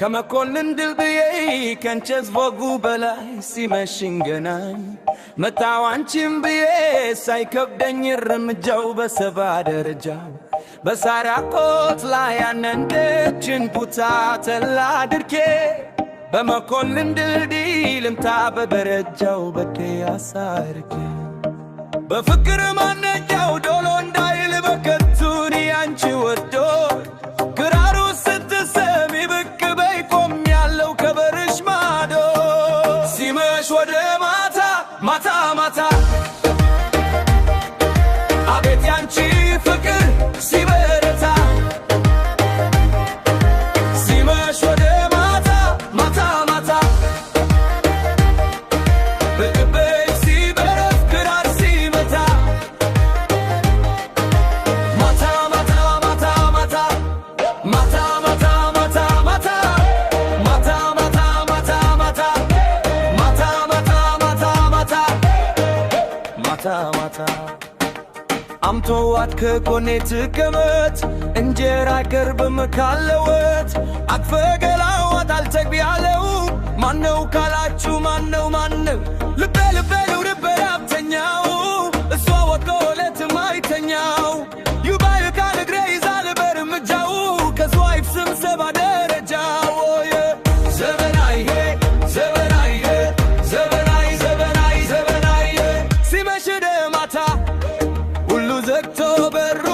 ከመኮንን ድልብዬ ከንቸዝ ወጉ በላይ ሲመሽንገናኝ መጣው አንቺን ብዬ ሳይከብደኝ እርምጃው በሰባ ደረጃው በሳራቆት ላይ ያንን ደጅን ቡታ ተላድርኬ በመኮንን ድልድይ ልምታ በደረጃው በፒያሳ አርጌ በፍቅር ማነጃው ዶሎ እንዳይል በከቱን ያንቺ ወዶ ክራሩ ስትሰሚ ብቅ በይ ቆም ያለው ከበርሽ ማዶ ሲመሽ ወደ ማታ ማታ ማታ አቤት ያንቺ ፍቅር ሲበረታ ሲመሽ ወደ ማታ ማታ ማታ ብቅ በይ ሲበረፍ ክራር ሲመታ ማታ ማታ ማታ ማታ ማታ ማታ ማታ ማታ ማታ ማታ ማታ ማታ ማታ ማታ ማታ ማታ ማታ አምቶዋት ከጎኔ ትቀመጥ እንጀራ ቅርብም ካለወት አክፈገላዋት አልጠግብ ያለው ማነው ካላችሁ ማነው ልቤ ልቤ ነው ልቤ ራብተኛው እሷ ወጥቶ ሌትም አይተኛው ይባል ካል እግሬ ይዛል በርምጃው ከሷ ይፍስም ሰባ ደረጃው ዘበናይ ዘበናይ ዘበናይ ዘበናይ ዘበናይ ሲመሽ ማታ ሁሉ ዘግቶ በሩ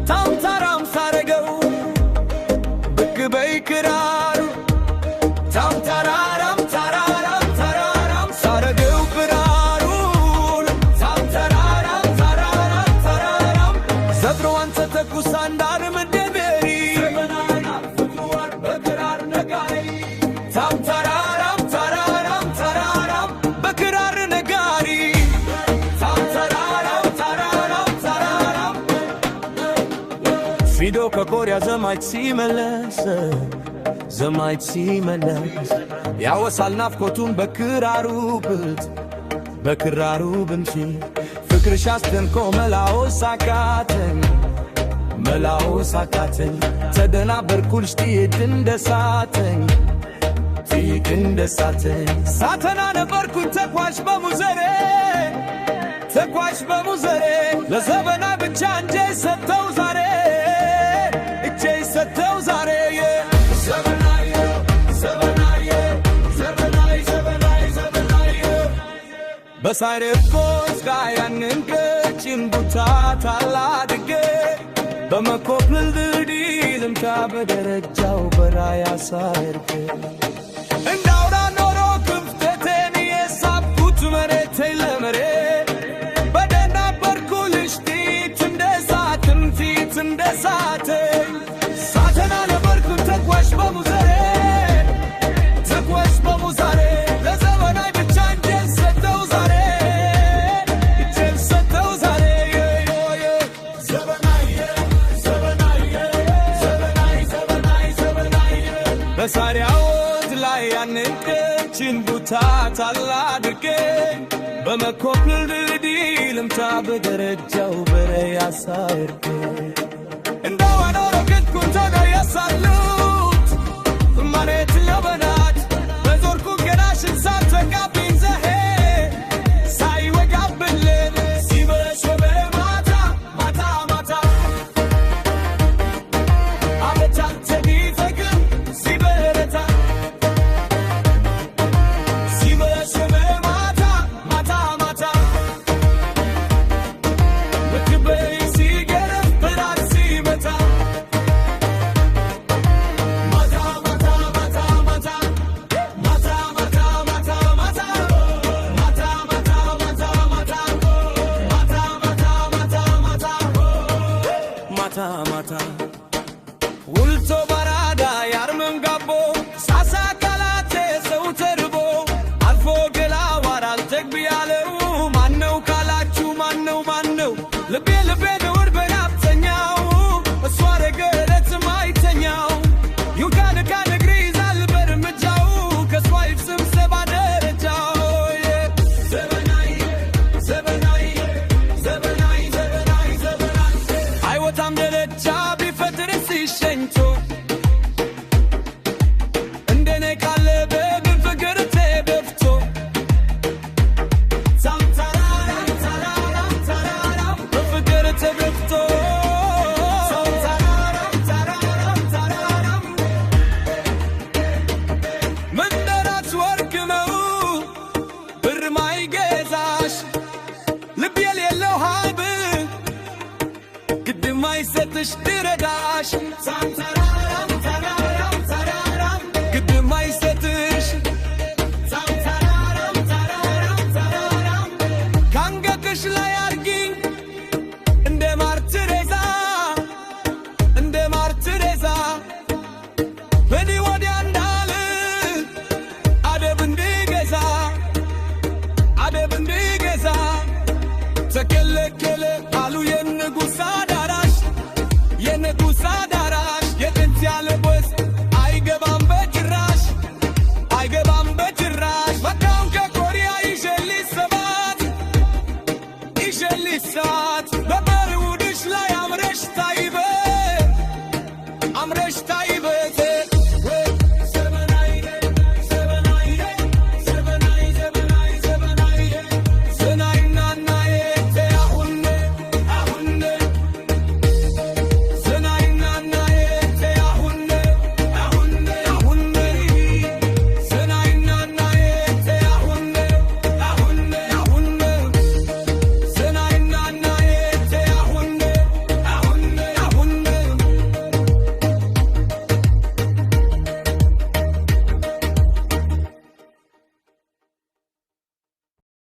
ታምታራም ሳረገው ብቅ በይ ክራሩ ታምታራራም ታራራም ታራራም ሳረገው ክራሩ ታምታራራም ታራራም ታራራም ዘድሮ አንተ ተኩሳ እንዳርም ደበሪ ዘመናና ፍቅዋን በክራር ነጋሪ ታምታራራም ታራራም ታራራም በክራር ነጋሪ ፊዶ ከኮሪያ ዘማች ሲመለስ ያወሳል ናፍቆቱን በክራሩ ብምሺ ፍቅርሽ አስደንቆ መላው ሳካተኝ ተደናበርኩልሽ ጥይት እንደሳተኝ ሳተና ነበርኩኝ ተኳሽ በሙዘሬ ለዘበና ብቻ እንጄ ሰተው ዛሬ በሳይረቆስ ጋር ያንን ቀጭን ቡታ ታላድጌ በመኮንን ድልድይ ልምታ በደረጃው በራያሳ አርጌ እንዳውራ ኖሮ ክፍተቴን የሳብኩት መሬቴን ለመሬት በደናበርኩልሽ ፊት እንደሳተኝ ሳተና ነበርኩኝ ተኳሽ በሙዘሬ ለዘመናይ ብቻ እንጄን ሰተው ዛሬ በሳሪያዎት ላይ ያንን ቀጭን ቡታ ታላድርጌ በመኮንን ድልድይ ልምታ በደረጃው በራያሳ አርጌ እንደዋኖሮ ክትኩን ተደያሳሉት መሬት ለበናት በዞርኩ ገናሽን ሳትወጋብኝ ዘሄ ሳይወጋብልን ሲመሽ በማታ ማታ ማታ አመቻቸ ቢፈቅር ሲበረታ ሲመሽ በማታ ማታ ማታ ብቅ በይ ሲገረፍ ብራር ሲመታ ማይሰጥሽ ድረዳሽ ሳምተራራም ተራራም ተራራም ግድ ማይሰጥሽ ሳምተራራም ተራራም ተራራም ካንገትሽ ላይ አርጊኝ እንደ ማር ትሬዛ እንደ ማር ትሬዛ በኔ ወዲያ እንዳል አደብ እንድገዛ አደብ እንድገዛ ተከለከለ